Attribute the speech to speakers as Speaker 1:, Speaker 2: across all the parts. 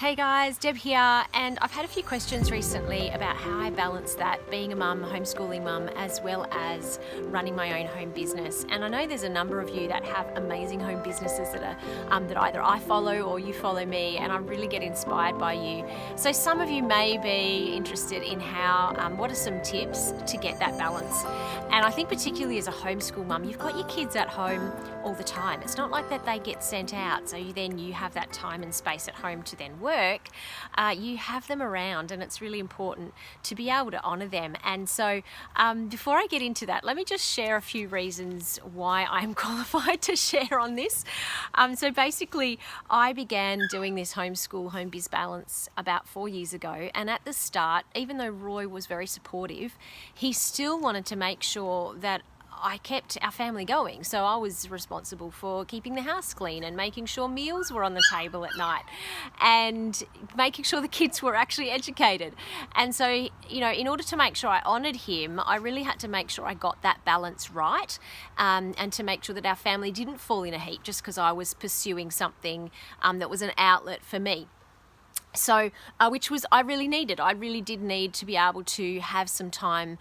Speaker 1: Hey guys, Deb here, and I've had a few questions recently about how I balance that, being a mum, homeschooling mum, as well as running my own home business. And I know there's a number of you that have amazing home businesses that are that either I follow or you follow me, and I really get inspired by you. So some of you may be interested in how, what are some tips to get that balance? And I think particularly as a homeschool mum, you've got your kids at home all the time. It's not like that they get sent out, so you have that time and space at home to then work. You have them around, and it's really important to be able to honour them. And so before I get into that, let me just share a few reasons why I'm qualified to share on this. So basically, I began doing this homeschool home biz balance about 4 years ago, and at the start, even though Roy was very supportive, he still wanted to make sure that I kept our family going. So I was responsible for keeping the house clean and making sure meals were on the table at night and making sure the kids were actually educated. And so, in order to make sure I honoured him, I really had to make sure I got that balance right, and to make sure that our family didn't fall in a heap just because I was pursuing something that was an outlet for me. So, which was I really needed. I really did need to be able to have some time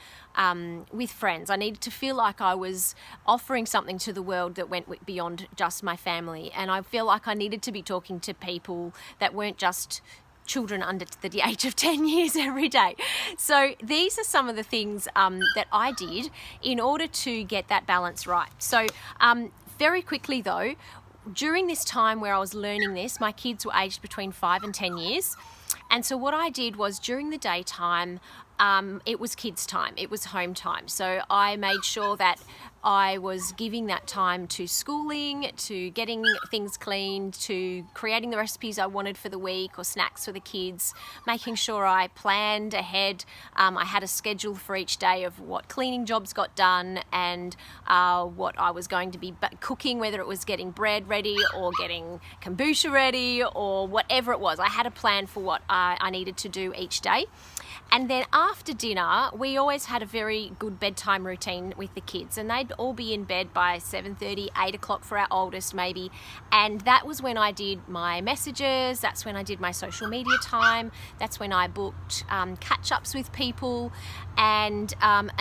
Speaker 1: with friends. I needed to feel like I was offering something to the world that went beyond just my family. And I feel like I needed to be talking to people that weren't just children under the age of 10 years every day. So these are some of the things that I did in order to get that balance right. So very quickly though, during this time where I was learning this, my kids were aged between 5 and 10 years. And so what I did was during the daytime, it was kids' time, it was home time. So I made sure that I was giving that time to schooling, to getting things cleaned, to creating the recipes I wanted for the week or snacks for the kids, making sure I planned ahead. I had a schedule for each day of what cleaning jobs got done and what I was going to be cooking, whether it was getting bread ready or getting kombucha ready or whatever it was. I had a plan for what I needed to do each day. And then after dinner, we always had a very good bedtime routine with the kids, and they'd all be in bed by 7:30, 8 o'clock for our oldest maybe. And that was when I did my messages, that's when I did my social media time, that's when I booked catch-ups with people, and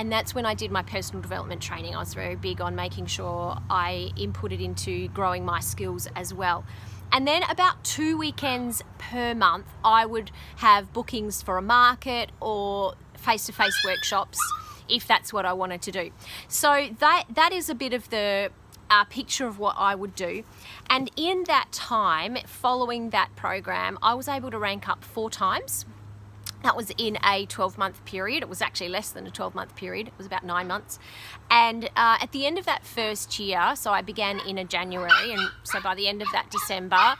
Speaker 1: that's when I did my personal development training. I was very big on making sure I inputted into growing my skills as well. And then about 2 weekends per month, I would have bookings for a market or face-to-face workshops if that's what I wanted to do. So that is a bit of the picture of what I would do. And in that time, following that program, I was able to rank up 4 times. That was in a 12-month period. It was actually less than a 12-month period. It was about 9 months. And at the end of that first year, so I began in a January, and so by the end of that December,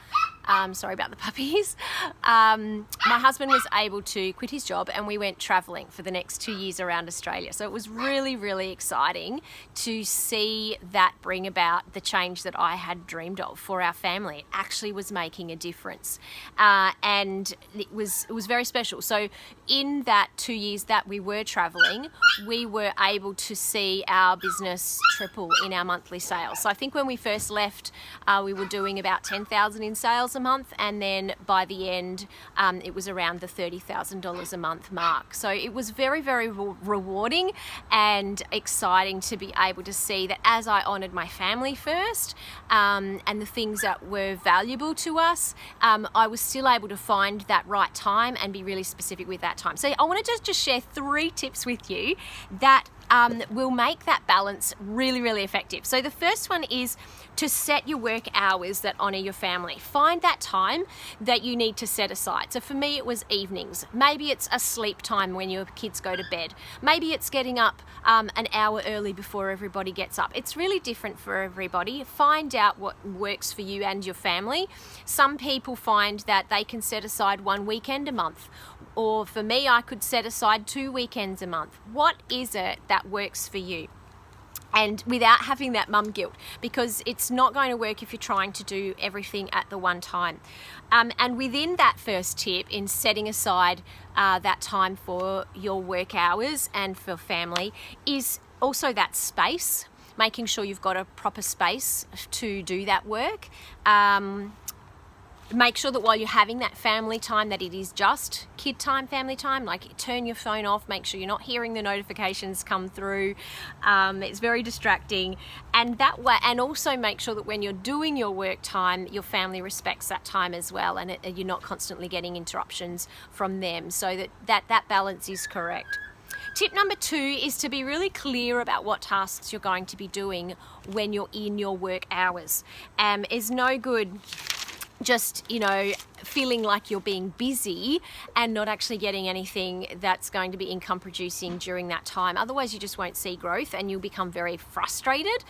Speaker 1: sorry about the puppies, my husband was able to quit his job and we went travelling for the next 2 years around Australia. So it was really, really exciting to see that bring about the change that I had dreamed of for our family. It actually was making a difference, and it was very special. So in that 2 years that we were travelling, we were able to see our business triple in our monthly sales. So I think when we first left, we were doing about 10,000 in sales a month, and then by the end it was around the $30,000 a month mark. So it was very, very rewarding and exciting to be able to see that as I honoured my family first, and the things that were valuable to us, I was still able to find that right time and be really specific with that time. So I want to just share 3 tips with you that will make that balance really, really effective. So the first one is to set your work hours that honour your family. Find that time that you need to set aside. So for me, it was evenings. Maybe it's a sleep time when your kids go to bed. Maybe it's getting up an hour early before everybody gets up. It's really different for everybody. Find out what works for you and your family. Some people find that they can set aside 1 weekend a month, or for me, I could set aside 2 weekends a month. What is it that works for you? And without having that mum guilt, because it's not going to work if you're trying to do everything at the one time. And within that first tip, in setting aside that time for your work hours and for family, is also that space, making sure you've got a proper space to do that work. make sure that while you're having that family time, that it is just kid time, family time. Like, turn your phone off, make sure you're not hearing the notifications come through. It's very distracting. And that way, and also make sure that when you're doing your work time, your family respects that time as well, and you're not constantly getting interruptions from them, so that balance is correct. Tip number 2 is to be really clear about what tasks you're going to be doing when you're in your work hours. It's no good just, feeling like you're being busy and not actually getting anything that's going to be income producing during that time. Otherwise, you just won't see growth and you'll become very frustrated.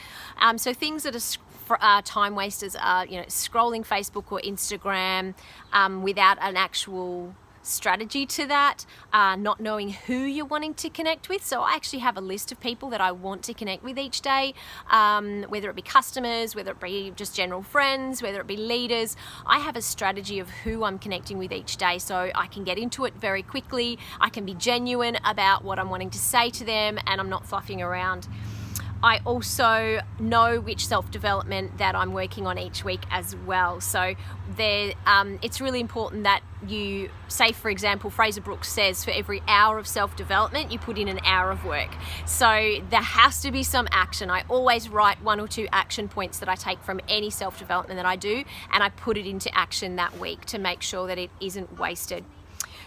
Speaker 1: So things that are time wasters are, scrolling Facebook or Instagram without an actual strategy to that, not knowing who you're wanting to connect with. So I actually have a list of people that I want to connect with each day, whether it be customers, whether it be just general friends, whether it be leaders. I have a strategy of who I'm connecting with each day, so I can get into it very quickly. I can be genuine about what I'm wanting to say to them, and I'm not fluffing around. I also know which self-development that I'm working on each week as well. So it's really important that you say, for example, Fraser Brooks says for every hour of self-development, you put in an hour of work. So there has to be some action. I always write 1 or 2 action points that I take from any self-development that I do, and I put it into action that week to make sure that it isn't wasted.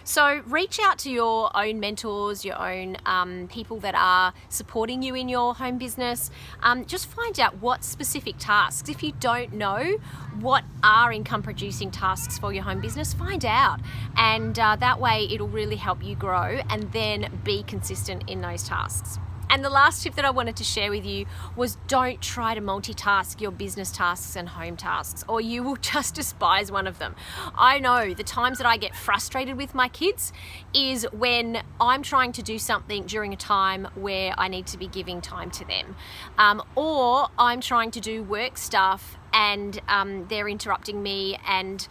Speaker 1: So reach out to your own mentors, your own people that are supporting you in your home business. Just find out what specific tasks. If you don't know what are income producing tasks for your home business, find out. And that way it'll really help you grow and then be consistent in those tasks. And the last tip that I wanted to share with you was, don't try to multitask your business tasks and home tasks, or you will just despise one of them. I know the times that I get frustrated with my kids is when I'm trying to do something during a time where I need to be giving time to them, or I'm trying to do work stuff and they're interrupting me, and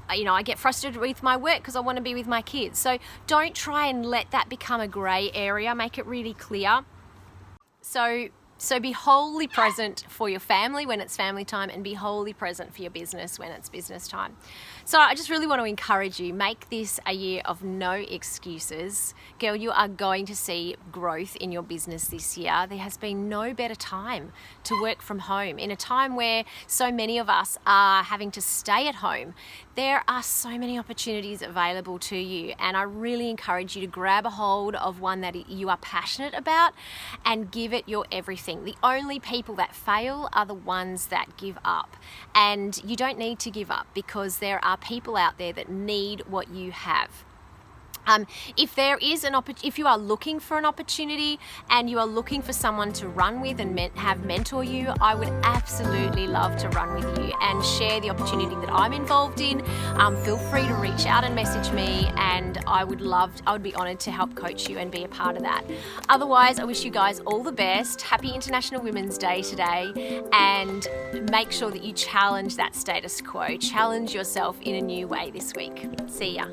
Speaker 1: I get frustrated with my work because I want to be with my kids. So don't try and let that become a grey area. Make it really clear. So be wholly present for your family when it's family time, and be wholly present for your business when it's business time. So I just really want to encourage you, make this a year of no excuses. Girl, you are going to see growth in your business this year. There has been no better time to work from home. In a time where so many of us are having to stay at home, there are so many opportunities available to you, and I really encourage you to grab a hold of one that you are passionate about and give it your everything. The only people that fail are the ones that give up, and you don't need to give up, because there are people out there that need what you have. If you are looking for an opportunity and you are looking for someone to run with and have mentor you, I would absolutely love to run with you and share the opportunity that I'm involved in. Feel free to reach out and message me, and I would be honoured to help coach you and be a part of that. Otherwise, I wish you guys all the best. Happy International Women's Day today, and make sure that you challenge that status quo. Challenge yourself in a new way this week. See ya.